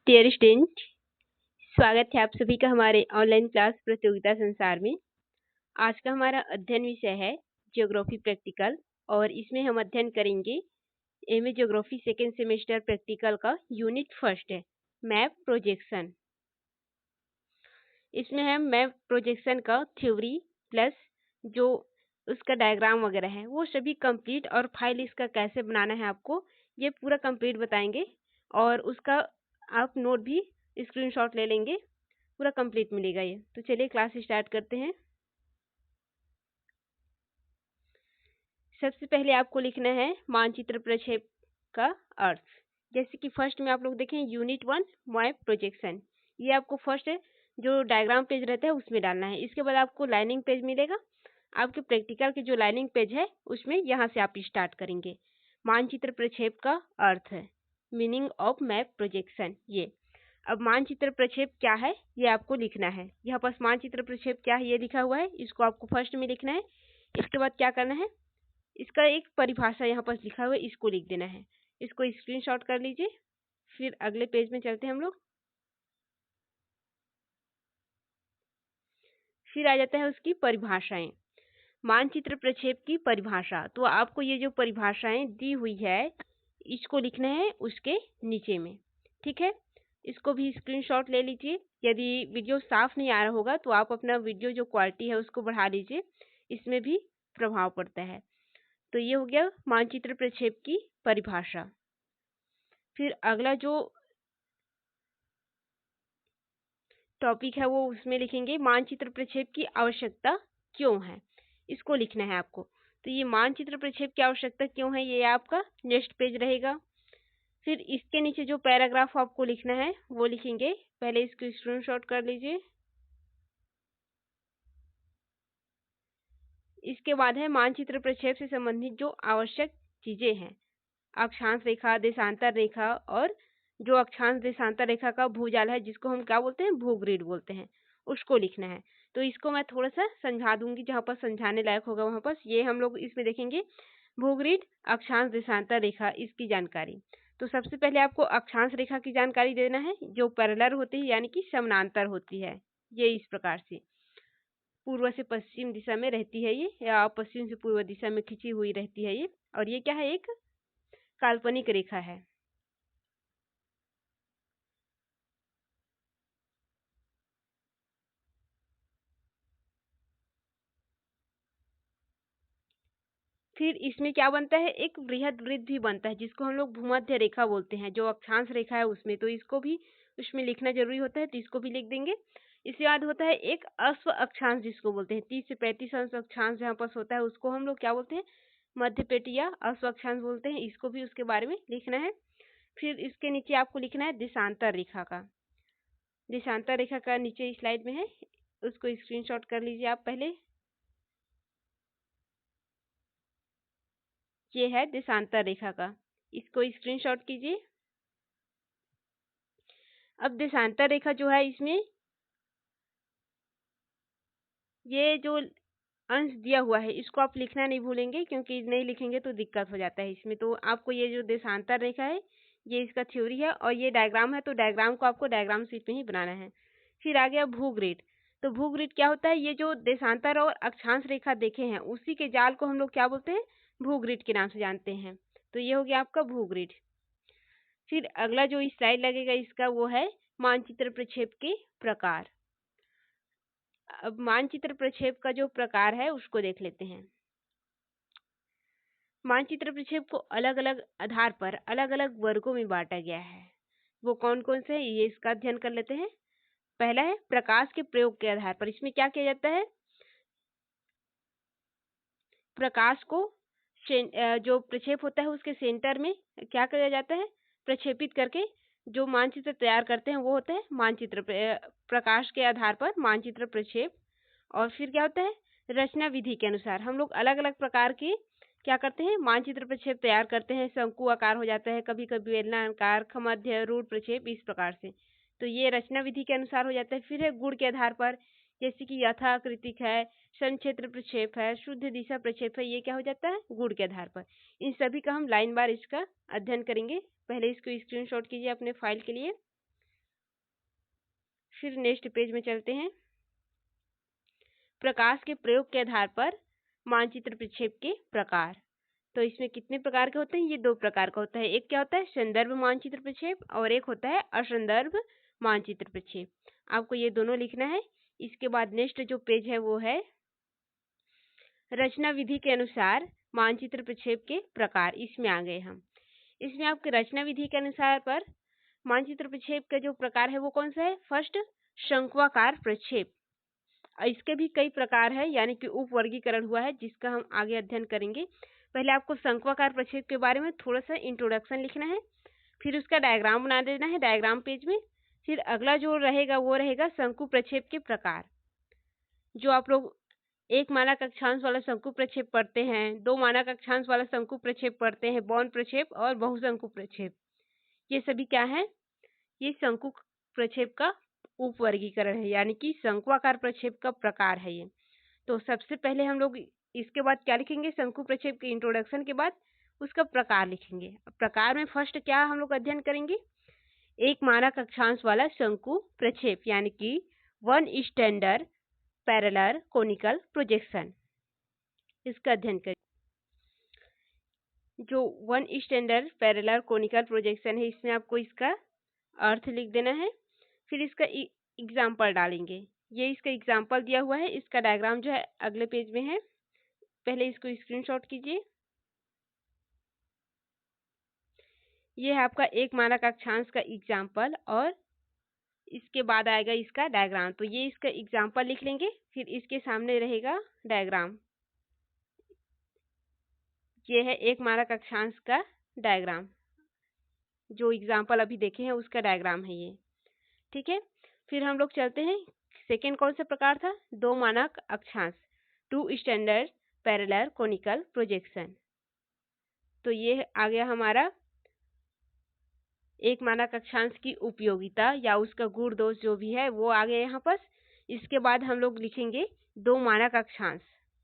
Dear student, स्वागत है आप सभी का हमारे ऑनलाइन क्लास प्रतियोगिता संसार में। आज का हमारा अध्ययन विषय है ज्योग्राफी प्रैक्टिकल और इसमें हम अध्ययन करेंगे MA geography second semester practical का यूनिट फर्स्ट है मैप प्रोजेक्शन। इसमें हम मैप प्रोजेक्शन का थ्योरी प्लस जो उसका डायग्राम वगैरह है वो सभी कंप्लीट और फाइल इसका कैसे बनाना है आपको ये पूरा कंप्लीट बताएंगे और उसका आप नोट भी स्क्रीनशॉट ले लेंगे, पूरा कंप्लीट मिलेगा ये। तो चलिए क्लास स्टार्ट करते हैं। सबसे पहले आपको लिखना है मानचित्र प्रक्षेप का अर्थ। जैसे कि फर्स्ट में आप लोग देखें यूनिट 1 मैप प्रोजेक्शन, ये आपको फर्स्ट जो डायग्राम पेज रहता है उसमें डालना है। इसके बाद आपको लाइनिंग पेज मिलेगा, आपके प्रैक्टिकल के जो लाइनिंग पेज है उसमें यहाँ से आप स्टार्ट करेंगे। मानचित्र प्रक्षेप का अर्थ है, मीनिंग ऑफ मैप प्रोजेक्शन। ये अब मानचित्र प्रक्षेप क्या है ये आपको लिखना है। यहाँ पर मानचित्र प्रक्षेप क्या है ये लिखा हुआ है, इसको आपको फर्स्ट में लिखना है। इसके बाद क्या करना है, इसका एक परिभाषा यहाँ पर लिखा हुआ है, इसको लिख देना है। इसको स्क्रीनशॉट कर लीजिए। फिर अगले पेज में चलते हैं हम लोग। फिर आ जाता है उसकी परिभाषाएं। मानचित्र प्रक्षेप की परिभाषा, तो आपको ये जो परिभाषाएं दी हुई है इसको लिखना है उसके नीचे में, ठीक है। इसको भी स्क्रीनशॉट ले लीजिए। यदि वीडियो साफ नहीं आ रहा होगा तो आप अपना वीडियो जो क्वालिटी है उसको बढ़ा लीजिए, इसमें भी प्रभाव पड़ता है। तो ये हो गया मानचित्र प्रक्षेप की परिभाषा। फिर अगला जो टॉपिक है वो उसमें लिखेंगे मानचित्र प्रक्षेप की आवश्यकता क्यों है, इसको लिखना है आपको। तो ये मानचित्र प्रक्षेप की आवश्यकता क्यों है ये आपका नेक्स्ट पेज रहेगा। फिर इसके नीचे जो पैराग्राफ आपको लिखना है वो लिखेंगे, पहले इसको स्क्रीनशॉट कर लीजिए। इसके बाद है मानचित्र प्रक्षेप से संबंधित जो आवश्यक चीजें हैं, अक्षांश रेखा, देशांतर रेखा और जो अक्षांश देशांतर रेखा का भूजाल है जिसको हम क्या बोलते हैं, भूग्रिड बोलते हैं, उसको लिखना है। तो इसको मैं थोड़ा सा समझा दूंगी, जहाँ पर समझाने लायक होगा वहां पर ये हम लोग इसमें देखेंगे भूग्रिड, अक्षांश देशांतर रेखा, इसकी जानकारी। तो सबसे पहले आपको अक्षांश रेखा की जानकारी देना है जो पैरेलल होती है यानी कि समानांतर होती है। ये इस प्रकार से पूर्व से पश्चिम दिशा में रहती है ये, या पश्चिम से पूर्व दिशा में खिंची हुई रहती है ये। और ये क्या है, एक काल्पनिक रेखा है। फिर इसमें क्या बनता है, एक बृहद वृत्त भी बनता है जिसको हम लोग भूमध्य रेखा बोलते हैं, जो अक्षांश रेखा है उसमें। तो इसको भी उसमें लिखना जरूरी होता है, तो इसको भी लिख देंगे। इसके बाद होता है एक अश्व अक्षांश जिसको बोलते हैं, 30 से 35 अंश अक्षांश जहाँ पर होता है उसको हम लोग क्या बोलते हैं, मध्य पेटी या अश्व अक्षांश बोलते हैं। इसको भी उसके बारे में लिखना है। फिर इसके नीचे आपको लिखना है देशांतर रेखा का। देशांतर रेखा का नीचे स्लाइड में है, उसको स्क्रीनशॉट कर लीजिए आप पहले। ये है देशांतर रेखा का, इसको स्क्रीनशॉट कीजिए। अब देशांतर रेखा जो है इसमें ये जो अंश दिया हुआ है इसको आप लिखना नहीं भूलेंगे, क्योंकि नहीं लिखेंगे तो दिक्कत हो जाता है इसमें। तो आपको ये जो देशांतर रेखा है ये इसका थ्योरी है और ये डायग्राम है, तो डायग्राम को आपको डायग्राम शीट में ही बनाना है। फिर आ गया भूग्रिड। तो भूग्रिड क्या होता है, ये जो देशांतर और अक्षांश रेखा देखे हैं उसी के जाल को हम लोग क्या बोलते हैं, भूग्रिड के नाम से जानते हैं। तो ये हो गया आपका भूग्रिड। फिर अगला जो स्लाइड लगेगा इसका वो है मानचित्र प्रक्षेप के प्रकार। अब मानचित्र प्रक्षेप का जो प्रकार है उसको देख लेते हैं। मानचित्र प्रक्षेप को अलग अलग आधार पर अलग अलग वर्गों में बांटा गया है। वो कौन कौन से है ये इसका अध्ययन कर लेते हैं। पहला है प्रकाश के प्रयोग के आधार पर। इसमें क्या किया जाता है, प्रकाश को जो प्रक्षेप होता है उसके सेंटर में क्या किया जाता है, प्रक्षेपित करके जो मानचित्र तैयार करते हैं वो होता है मानचित्र प्रकाश के आधार पर मानचित्र प्रक्षेप। और फिर क्या होता है, रचना विधि के अनुसार हम लोग अलग अलग प्रकार के क्या करते हैं, मानचित्र प्रक्षेप तैयार करते हैं। शंकु आकार हो जाता है, कभी कभी बेलनाकार, खमध्य, रूढ़ प्रक्षेप, इस प्रकार से। तो ये रचना विधि के अनुसार हो जाता है। फिर है गुण के आधार पर, जैसे कि यथाकृतिक है, संक्षेत्र प्रक्षेप है, शुद्ध दिशा प्रक्षेप है, ये क्या हो जाता है, गुण के आधार पर। इन सभी का हम लाइन बार इसका अध्ययन करेंगे। पहले इसको स्क्रीनशॉट कीजिए अपने फाइल के लिए। फिर नेक्स्ट पेज में चलते हैं। प्रकाश के प्रयोग के आधार पर मानचित्र प्रक्षेप के प्रकार। तो इसमें कितने प्रकार के होते हैं? ये 2 प्रकार का होता है। एक क्या होता है? संदर्भ मानचित्र प्रक्षेप और एक होता है असंदर्भ मानचित्र प्रक्षेप। आपको ये दोनों लिखना है। इसके बाद नेक्स्ट जो पेज है वो है रचना विधि के अनुसार मानचित्र प्रक्षेप के प्रकार। इसमें आ गए हम। इसमें आपके रचना विधि के अनुसार पर मानचित्र प्रक्षेप का जो प्रकार है वो कौन सा है? फर्स्ट, शंक्वाकार प्रक्षेप। इसके भी कई प्रकार है, यानी कि उप वर्गीकरण हुआ है, जिसका हम आगे अध्ययन करेंगे। पहले आपको शंक्वाकार प्रक्षेप के बारे में थोड़ा सा इंट्रोडक्शन लिखना है, फिर उसका डायग्राम बना देना है डायग्राम पेज में। फिर अगला जो रहेगा वो रहेगा शंकु प्रक्षेप के प्रकार। जो आप लोग 1 मानक अक्षांश वाला शंकु प्रक्षेप पढ़ते हैं, 2 मानक अक्षांश वाला शंकु प्रक्षेप पढ़ते हैं, बौन प्रक्षेप और बहुशंकु प्रक्षेप, ये सभी क्या है? ये शंकु प्रक्षेप का उप वर्गीकरण है, यानी कि शंक्वाकार प्रक्षेप का प्रकार है ये। तो सबसे पहले हम लोग इसके बाद क्या लिखेंगे? शंकु प्रक्षेप के इंट्रोडक्शन के बाद उसका प्रकार लिखेंगे। प्रकार में फर्स्ट क्या हम लोग अध्ययन करेंगे? 1 मानक अक्षांश वाला शंकु प्रक्षेप, यानी कि 1 स्टैंडर्ड पैरेलल कोनिकल प्रोजेक्शन, इसका अध्ययन करें। जो 1 स्टैंडर्ड पैरेलल कोनिकल प्रोजेक्शन है, इसमें आपको इसका अर्थ लिख देना है। फिर इसका एग्जाम्पल डालेंगे। ये इसका एग्जाम्पल दिया हुआ है। इसका डायग्राम जो है अगले पेज में है, पहले इसको स्क्रीनशॉट कीजिए। ये है आपका 1 मानक अक्षांश का एग्जाम्पल और इसके बाद आएगा इसका डायग्राम। तो ये इसका एग्जाम्पल लिख लेंगे, फिर इसके सामने रहेगा डायग्राम। ये है 1 मानक अक्षांश का डायग्राम, जो एग्जाम्पल अभी देखे हैं उसका डायग्राम है ये, ठीक है। फिर हम लोग चलते हैं, सेकेंड कौन सा प्रकार था? 2 मानक अक्षांश, 2 स्टैंडर्ड पैरेलल कोनिकल प्रोजेक्शन। तो ये आ गया हमारा 1 मानक अक्षांश की उपयोगिता या उसका गुण दोष जो भी है वो आ गया यहाँ पर। इसके बाद हम लोग लिखेंगे 2 मानक अक्षांश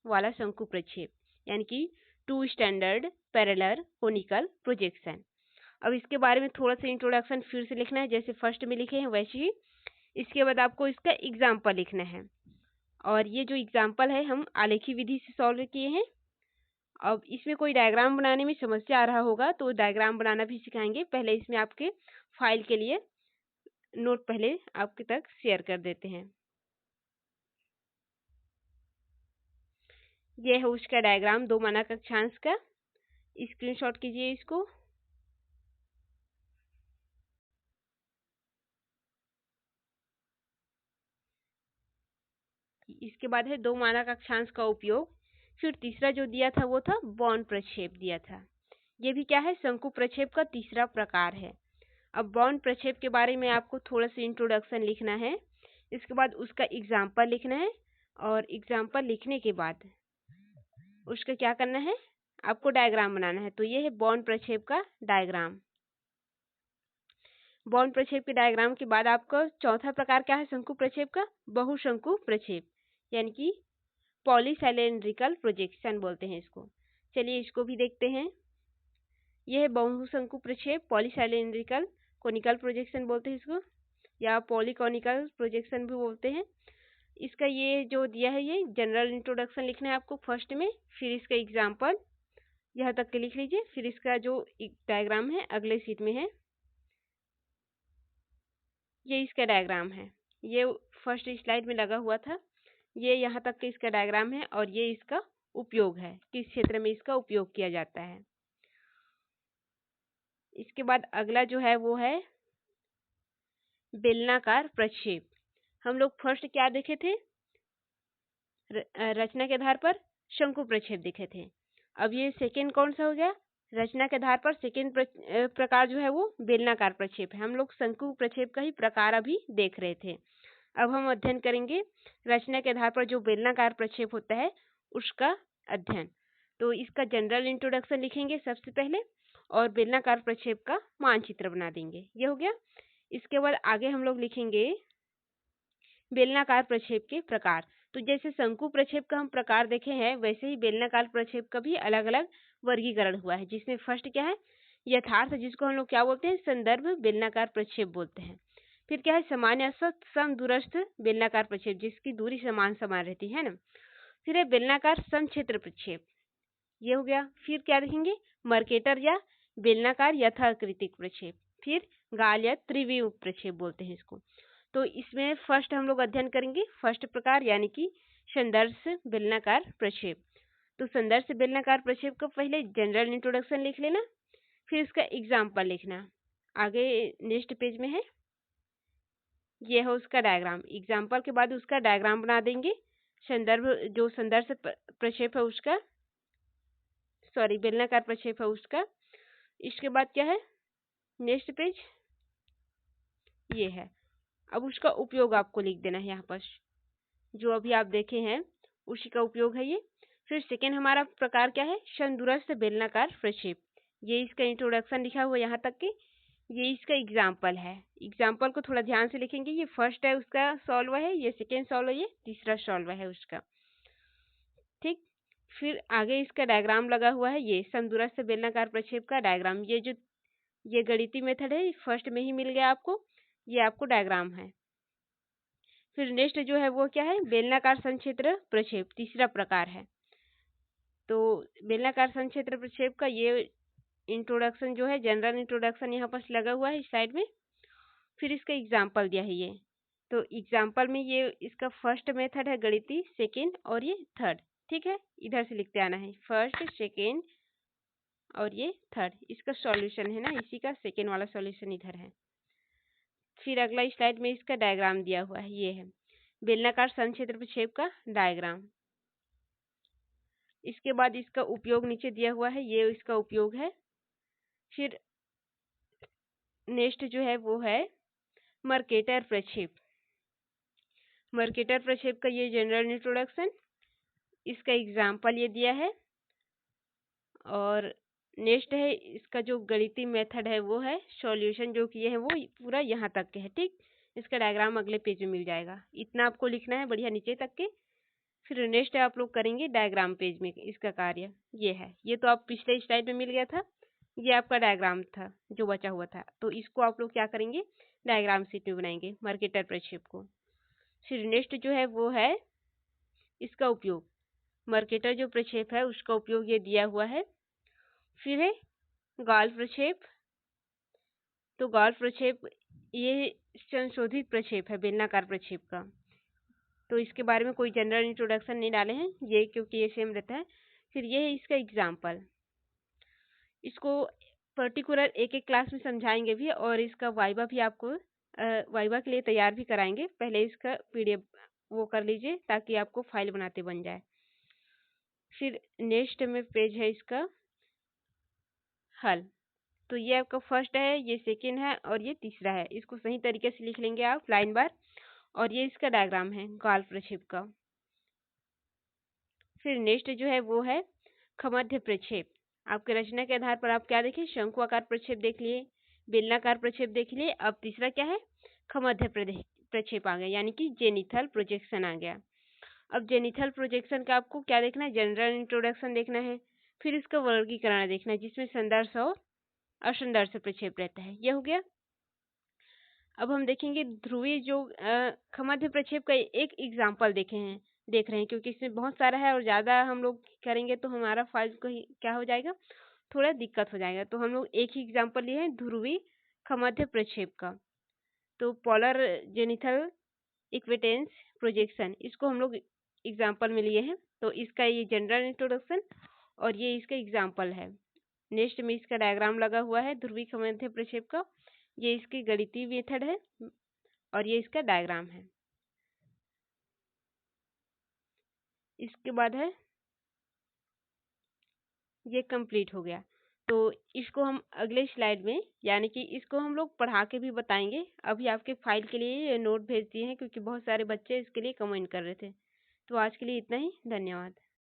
वाला शंकु प्रक्षेप, यानी कि 2 स्टैंडर्ड पैरेलल कोनिकल प्रोजेक्शन। अब इसके बारे में थोड़ा सा इंट्रोडक्शन फिर से लिखना है, जैसे फर्स्ट में लिखे हैं वैसे ही। इसके बाद आपको इसका एग्जाम्पल लिखना है, और ये जो एग्जाम्पल है हम आलेखी विधि से सॉल्व किए हैं। अब इसमें कोई डायग्राम बनाने में समस्या आ रहा होगा तो डायग्राम बनाना भी सिखाएंगे। पहले इसमें आपके फाइल के लिए नोट पहले आपके तक शेयर कर देते हैं। ये है उसका डायग्राम 2 मानक अक्षांश का। स्क्रीनशॉट कीजिए इसको। इसके बाद है 2 मानक अक्षांश का उपयोग। फिर तीसरा जो दिया था वो था बौन प्रक्षेप दिया था। ये भी क्या है? शंकु प्रक्षेप का तीसरा प्रकार है। अब बौन प्रक्षेप के बारे में आपको थोड़ा सा इंट्रोडक्शन लिखना है, इसके बाद उसका एग्जाम्पल लिखना है, और एग्जाम्पल लिखने के बाद उसका क्या करना है? आपको डायग्राम बनाना है। तो ये है बौन प्रक्षेप का डायग्राम। बौन प्रक्षेप के डायग्राम के बाद आपका चौथा प्रकार क्या है शंकु प्रक्षेप का? बहुशंकु प्रक्षेप, यानी कि पॉलीसाइलेंड्रिकल प्रोजेक्शन बोलते हैं इसको। चलिए इसको भी देखते हैं। यह है बहुशंकु प्रक्षेप, पॉलीसाइलेंड्रिकल कोनिकल प्रोजेक्शन बोलते हैं इसको, या पॉलीकोनिकल प्रोजेक्शन भी बोलते हैं। इसका ये जो दिया है ये जनरल इंट्रोडक्शन लिखना है आपको फर्स्ट में, फिर इसका एग्जाम्पल यहाँ तक के लिख लीजिए, फिर इसका जो डायग्राम है अगले शीट में है। ये इसका डायग्राम है, ये फर्स्ट स्लाइड में लगा हुआ था। ये यहाँ तक के इसका डायग्राम है, और ये इसका उपयोग है, किस क्षेत्र में इसका उपयोग किया जाता है। इसके बाद अगला जो है वो है बेलनाकार प्रक्षेप। हम लोग फर्स्ट क्या देखे थे? रचना के आधार पर शंकु प्रक्षेप देखे थे। अब ये सेकेंड कौन सा हो गया? रचना के आधार पर सेकेंड प्रकार जो है वो बेलनाकार प्रक्षेप है। हम लोग शंकु प्रक्षेप का ही प्रकार अभी देख रहे थे। अब हम अध्ययन करेंगे रचना के आधार पर जो बेलनाकार प्रक्षेप होता है उसका अध्ययन। तो इसका जनरल इंट्रोडक्शन लिखेंगे सबसे पहले, और बेलनाकार प्रक्षेप का मानचित्र बना देंगे। ये हो गया। इसके बाद आगे हम लोग लिखेंगे बेलनाकार प्रक्षेप के प्रकार। तो जैसे शंकु प्रक्षेप का हम प्रकार देखे हैं, वैसे ही बेलनाकार प्रक्षेप का भी अलग अलग वर्गीकरण हुआ है, जिसमें फर्स्ट क्या है? यथार्थ, जिसको हम लोग क्या बोलते हैं? संदर्भ बेलनाकार प्रक्षेप बोलते हैं। फिर क्या है, सामान्य समदूरस्थ बेलनाकार प्रक्षेप, जिसकी दूरी समान समान रहती है ना। फिर है बेलनाकार समक्षेत्र प्रक्षेप, ये हो गया। फिर क्या देखेंगे, मर्केटर या बेलनाकार यथाकृतिक प्रक्षेप। फिर गाल या त्रिविम प्रक्षेप बोलते हैं इसको। तो इसमें फर्स्ट हम लोग अध्ययन करेंगे फर्स्ट प्रकार यानी कि संदर्श बेलनाकार प्रक्षेप। तो संदर्श बेलनाकार प्रक्षेप का पहले जनरल इंट्रोडक्शन लिख लेना, फिर इसका एग्जाम्पल लिखना। आगे नेक्स्ट पेज में है, ये है उसका डायग्राम। एग्जाम्पल के बाद उसका डायग्राम बना देंगे। संदर्भ जो संदर्श प्रक्षेप है उसका, सॉरी बेलनाकार प्रक्षेप है उसका। इसके बाद क्या है, नेक्स्ट पेज ये है। अब उसका उपयोग आपको लिख देना है यहाँ पर, जो अभी आप देखे हैं उसी का उपयोग है ये। फिर सेकेंड हमारा प्रकार क्या है, समदूरस्थ बेलनाकार प्रक्षेप। ये इसका इंट्रोडक्शन लिखा हुआ यहाँ तक कि ये इसका एग्जाम्पल है। एग्जाम्पल को थोड़ा ध्यान से लिखेंगे। ये फर्स्ट है उसका सॉल्व है, ये सेकेंड सॉल्व है, ये तीसरा सॉल्व है उसका, ठीक। फिर आगे इसका डायग्राम लगा हुआ है, ये समदूरस्थ बेलनाकार प्रक्षेप का डायग्राम। ये जो ये गणितीय मेथड है फर्स्ट में ही मिल गया आपको, ये आपको डायग्राम है। फिर नेक्स्ट जो है वो क्या है, बेलनाकार समक्षेत्र प्रक्षेप, तीसरा प्रकार है। तो बेलनाकार समक्षेत्र प्रक्षेप का ये इंट्रोडक्शन जो है, जनरल इंट्रोडक्शन यहाँ पर लगा हुआ है इस साइड में। फिर इसका एग्जाम्पल दिया है ये। तो एग्जाम्पल में ये इसका फर्स्ट मेथड है गणितीय, सेकेंड और ये थर्ड, ठीक है। इधर से लिखते आना है, फर्स्ट सेकेंड और ये थर्ड, इसका सॉल्यूशन है ना, इसी का सेकेंड वाला सॉल्यूशन इधर है। फिर अगला स्लाइड में इसका डायग्राम दिया हुआ है, ये है बेलनाकार समक्षेत्र प्रक्षेप का डायग्राम। इसके बाद इसका उपयोग नीचे दिया हुआ है, ये इसका उपयोग है। फिर नेक्स्ट जो है वो है मर्केटर प्रक्षेप। मर्केटर प्रक्षेप का ये जनरल इंट्रोडक्शन, इसका एग्जाम्पल ये दिया है। और नेक्स्ट है इसका जो गणितीय मेथड है वो है, सॉल्यूशन जो किए हैं वो पूरा यहाँ तक के है, ठीक। इसका डायग्राम अगले पेज में मिल जाएगा। इतना आपको लिखना है बढ़िया नीचे तक के। फिर नेक्स्ट आप लोग करेंगे डायग्राम पेज में इसका कार्य, ये है। ये तो आप पिछले स्लाइड में मिल गया था, ये आपका डायग्राम था जो बचा हुआ था। तो इसको आप लोग क्या करेंगे, डायग्राम शीट में बनाएंगे मर्केटर प्रक्षेप को। फिर नेक्स्ट जो है वो है इसका उपयोग, मर्केटर जो प्रक्षेप है उसका उपयोग ये दिया हुआ है। फिर है गाल प्रक्षेप। तो गाल प्रक्षेप ये संशोधित प्रक्षेप है बेलनाकार प्रक्षेप का। तो इसके बारे में कोई जनरल इंट्रोडक्शन नहीं डाले हैं ये, क्योंकि ये सेम रहता है। फिर ये है इसका एग्जाम्पल। इसको पर्टिकुलर एक एक क्लास में समझाएंगे भी, और इसका वाइवा भी आपको वाइवा के लिए तैयार भी कराएंगे। पहले इसका पीडीएफ वो कर लीजिए ताकि आपको फाइल बनाते बन जाए। फिर नेक्स्ट में पेज है इसका हल। तो ये आपका फर्स्ट है, ये सेकेंड है और ये तीसरा है। इसको सही तरीके से लिख लेंगे आप लाइन बार। और ये इसका डायग्राम है गाल प्रक्षेप का। फिर नेक्स्ट जो है वो है खमध्य प्रक्षेप। आपके रचना के आधार पर आप क्या देखें, शंकु आकार प्रक्षेप देख लिए, बेलनाकार प्रक्षेप देख लिए। अब तीसरा क्या है, खमध्य प्रक्षेप आ गया, यानी कि जेनिथल प्रोजेक्शन आ गया। अब जेनिथल प्रोजेक्शन का आपको क्या देखना है, जनरल इंट्रोडक्शन देखना है। फिर इसका वर्गीकरण देखना है जिसमें संदर्श और असंदर्श प्रक्षेप रहता है। यह हो गया। अब हम देखेंगे ध्रुवीय जो खमध्य प्रक्षेप का एक एग्जाम्पल देख रहे हैं, क्योंकि इसमें बहुत सारा है और ज़्यादा हम लोग करेंगे तो हमारा फाइल को क्या हो जाएगा, थोड़ा दिक्कत हो जाएगा। तो हम लोग एक ही एग्जाम्पल लिए हैं ध्रुवीय खमध्य प्रक्षेप का। तो पोलर जेनिथल इक्वेटेंस प्रोजेक्शन, इसको हम लोग एग्जाम्पल में लिए हैं। तो इसका ये जनरल इंट्रोडक्शन और ये इसका एग्जाम्पल है। नेक्स्ट में इसका डायग्राम लगा हुआ है ध्रुवीय खमध्य प्रक्षेप का। ये इसकी गणितीय मेथड है और ये इसका डायग्राम है। इसके बाद है ये कंप्लीट हो गया। तो इसको हम अगले स्लाइड में, यानी कि इसको हम लोग पढ़ा के भी बताएंगे। अभी आपके फाइल के लिए नोट भेज दिए हैं क्योंकि बहुत सारे बच्चे इसके लिए कमेंट कर रहे थे। तो आज के लिए इतना ही, धन्यवाद।